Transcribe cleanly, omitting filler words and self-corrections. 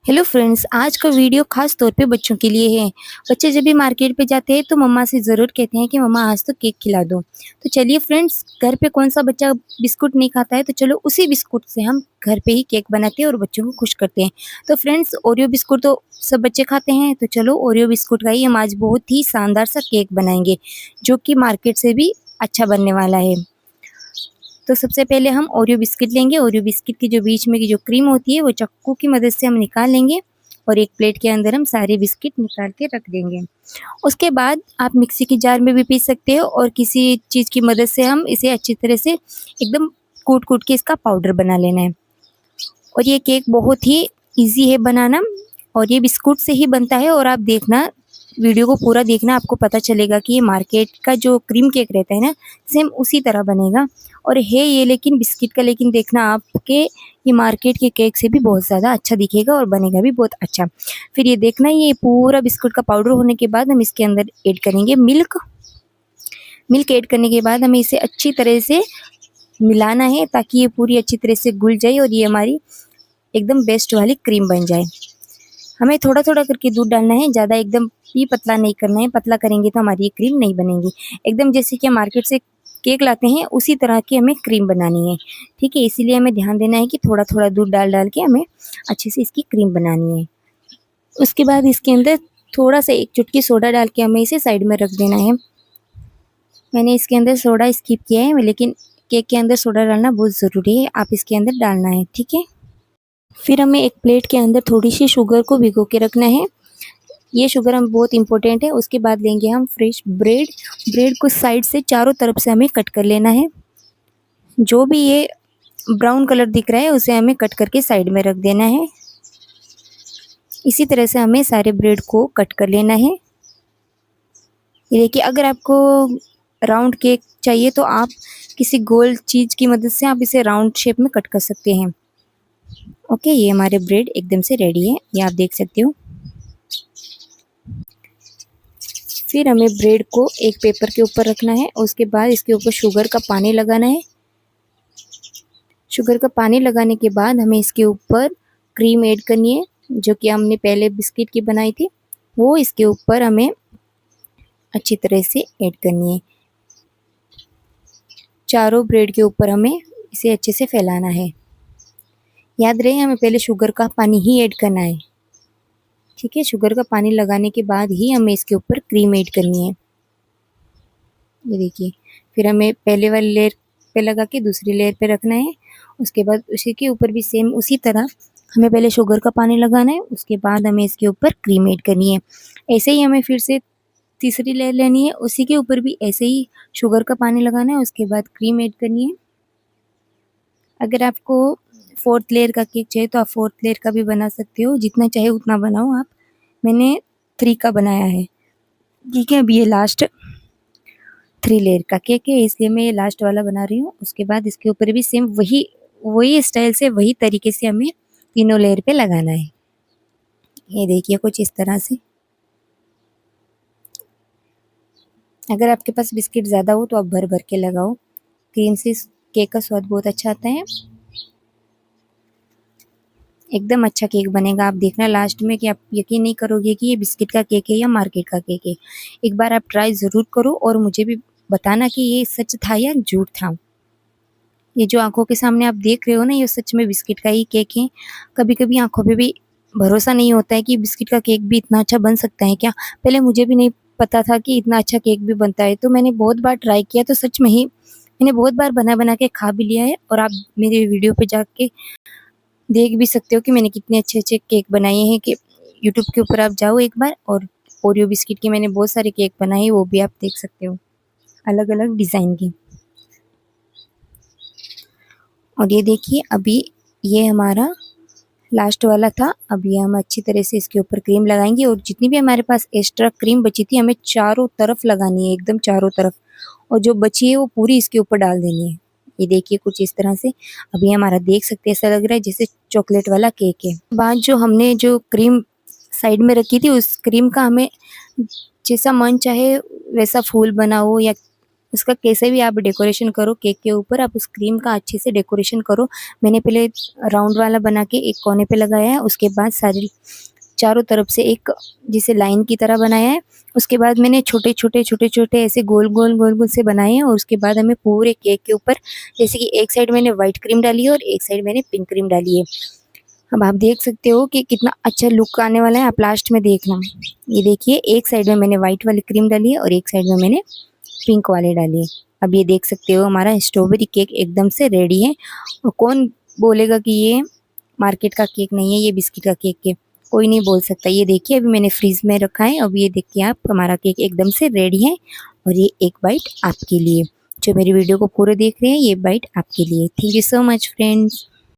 Hello friends, आज का video खास तौर पे बच्चों के लिए है। बच्चे जब भी मार्केट पे जाते हैं तो मम्मा से ज़रूर कहते हैं कि मम्मा आज तो केक खिला दो। तो चलिए फ्रेंड्स, घर पे कौन सा बच्चा बिस्कुट नहीं खाता है, तो चलो उसी बिस्कुट से हम घर पे ही केक बनाते हैं और बच्चों को खुश करते हैं। तो फ्रेंड्स, ओरियो बिस्कुट तो सब बच्चे खाते हैं, तो चलो ओरियो बिस्कुट का ही हम आज बहुत ही शानदार सा केक बनाएंगे, जो कि मार्केट से भी अच्छा बनने वाला है। तो सबसे पहले हम ओरियो बिस्किट लेंगे। ओरियो बिस्किट की जो बीच में की जो क्रीम होती है वो चाकू की मदद से हम निकाल लेंगे और एक प्लेट के अंदर हम सारे बिस्किट निकाल के रख देंगे। उसके बाद आप मिक्सी की जार में भी पीस सकते हो और किसी चीज़ की मदद से हम इसे अच्छी तरह से एकदम कूट-कूट के इसका पाउडर बना लेना है। और ये केक बहुत ही ईज़ी है बनाना और ये बिस्कुट से ही बनता है। और आप देखना, वीडियो को पूरा देखना, आपको पता चलेगा कि ये मार्केट का जो क्रीम केक रहता है ना, सेम उसी तरह बनेगा और है ये लेकिन बिस्किट का, लेकिन देखना आपके ये मार्केट के केक से भी बहुत ज़्यादा अच्छा दिखेगा और बनेगा भी बहुत अच्छा। फिर ये देखना, ये पूरा बिस्कुट का पाउडर होने के बाद हम इसके अंदर ऐड करेंगे मिल्क। मिल्क ऐड करने के बाद हमें इसे अच्छी तरह से मिलाना है ताकि ये पूरी अच्छी तरह से घुल जाए और ये हमारी एकदम बेस्ट वाली क्रीम बन जाए। हमें थोड़ा-थोड़ा करके दूध डालना है, ज़्यादा एकदम भी पतला नहीं करना है, पतला करेंगे तो हमारी ये क्रीम नहीं बनेगी। एकदम जैसे कि हम मार्केट से केक लाते हैं उसी तरह की हमें क्रीम बनानी है, ठीक है? इसीलिए हमें ध्यान देना है कि थोड़ा-थोड़ा दूध डाल-डाल के हमें अच्छे से इसकी क्रीम बनानी है। उसके बाद इसके अंदर थोड़ा-सा 1 चुटकी सोडा डाल के हमें इसे साइड में रख देना है। मैंने इसके अंदर सोडा स्किप किया है, लेकिन केक के अंदर सोडा डालना बहुत ज़रूरी है, आप इसके अंदर डालना है, ठीक है? फिर हमें एक प्लेट के अंदर थोड़ी-सी शुगर को भिगो के रखना है। ये शुगर हम बहुत इम्पोर्टेंट है। उसके बाद लेंगे हम फ्रेश ब्रेड। ब्रेड को साइड से चारों तरफ से हमें कट कर लेना है। जो भी ये ब्राउन कलर दिख रहा है उसे हमें कट करके साइड में रख देना है। इसी तरह से हमें सारे ब्रेड को कट कर लेना है। ये देखिए, अगर आपको राउंड केक चाहिए तो आप किसी गोल चीज़ की मदद से आप इसे राउंड शेप में कट कर सकते हैं। ओके, ये हमारे ब्रेड एकदम से रेडी है, ये आप देख सकते हो। फिर हमें ब्रेड को एक पेपर के ऊपर रखना है। उसके बाद इसके ऊपर शुगर का पानी लगाना है। शुगर का पानी लगाने के बाद हमें इसके ऊपर क्रीम ऐड करनी है, जो कि हमने पहले बिस्किट की बनाई थी, वो इसके ऊपर हमें अच्छी तरह से ऐड करनी है। चारों ब्रेड के ऊपर हमें इसे अच्छे से फैलाना है। याद रहे, हमें पहले शुगर का पानी ही ऐड करना है, ठीक है? शुगर का पानी लगाने के बाद ही हमें इसके ऊपर क्रीम ऐड करनी है। ये देखिए, फिर हमें पहले वाली लेयर पे लगा के दूसरी लेयर पे रखना है। उसके बाद उसी के ऊपर भी सेम उसी तरह हमें पहले शुगर का पानी लगाना है, उसके बाद हमें इसके ऊपर क्रीम ऐड करनी है। ऐसे ही हमें फिर से तीसरी लेयर लेनी है, उसी के ऊपर भी ऐसे ही शुगर का पानी लगाना है, उसके बाद क्रीम ऐड करनी है। अगर आपको 4th लेयर का केक चाहिए तो आप 4th लेयर का भी बना सकते हो, जितना चाहे उतना बनाओ आप। मैंने 3 का बनाया है, ठीक है? अभी ये लास्ट 3 लेयर का केक है, इसलिए मैं ये लास्ट वाला बना रही हूँ। उसके बाद इसके ऊपर भी सेम वही स्टाइल से, वही तरीके से हमें तीनों लेयर पे लगाना है। ये देखिए, कुछ इस तरह से। अगर आपके पास बिस्किट ज़्यादा हो तो आप भर-भर के लगाओ। क्रीम से इस केक का स्वाद बहुत अच्छा आता है। एकदम अच्छा केक बनेगा। आप देखना लास्ट में कि आप यकीन नहीं करोगे कि ये बिस्किट का केक है या मार्केट का केक है। एक बार आप ट्राई ज़रूर करो और मुझे भी बताना कि ये सच था या झूठ था। ये जो आँखों के सामने आप देख रहे हो ना, ये सच में बिस्किट का ही केक है। कभी-कभी आँखों पे भी भरोसा नहीं होता है कि बिस्किट का केक भी इतना अच्छा बन सकता है क्या? पहले मुझे भी नहीं पता था कि इतना अच्छा केक भी बनता है, तो मैंने बहुत बार ट्राई किया, तो सच में ही मैंने बहुत बार बना-बना के खा भी लिया है और आप मेरे वीडियो पे जाके देख भी सकते हो कि मैंने कितने अच्छे-अच्छे केक बनाए हैं। कि यूट्यूब के ऊपर आप जाओ एक बार, और ओरियो बिस्किट के मैंने बहुत सारे केक बनाए हैं, वो भी आप देख सकते हो, अलग-अलग डिज़ाइन के। और ये देखिए, अभी ये हमारा लास्ट वाला था। अभी हम अच्छी तरह से इसके ऊपर क्रीम लगाएँगे और जितनी भी हमारे पास एक्स्ट्रा क्रीम बची थी, हमें चारों तरफ लगानी है, एकदम चारों तरफ, और जो बची है वो पूरी इसके ऊपर डाल देनी है। ये देखिए, कुछ इस तरह से। अभी हमारा देख सकते हैं, ऐसा लग रहा है जैसे चॉकलेट वाला केक है। बाद जो हमने जो क्रीम साइड में रखी थी, उस क्रीम का हमें जैसा मन चाहे वैसा फूल बनाओ या उसका कैसे भी आप डेकोरेशन करो केक के ऊपर, आप उस क्रीम का अच्छे से डेकोरेशन करो। मैंने पहले राउंड वाला बना के एक कोने पे लगाया है, उसके बाद सारी चारों तरफ से एक जिसे लाइन की तरह बनाया है। उसके बाद मैंने छोटे-छोटे ऐसे गोल-गोल से बनाए हैं और उसके बाद हमें पूरे केक के ऊपर जैसे कि एक साइड मैंने व्हाइट क्रीम डाली है और एक साइड मैंने पिंक क्रीम डाली है। अब आप देख सकते हो कि कितना अच्छा लुक आने वाला है, आप लास्ट में देखना। ये देखिए एक साइड में मैंने व्हाइट वाली क्रीम डाली है और एक साइड में मैंने पिंक वाली डाली है। अब ये देख सकते हो हमारा स्ट्रॉबेरी केक एकदम से रेडी है और कौन बोलेगा कि ये मार्केट का केक नहीं है, ये बिस्किट का केक है। कोई नहीं बोल सकता। ये देखिए अभी मैंने फ्रीज में रखा है। अब ये देखिए आप हमारा केक एकदम से रेडी है और ये एक बाइट आपके लिए। जो मेरी वीडियो को पूरे देख रहे हैं, ये बाइट आपके लिए। Thank you so much friends.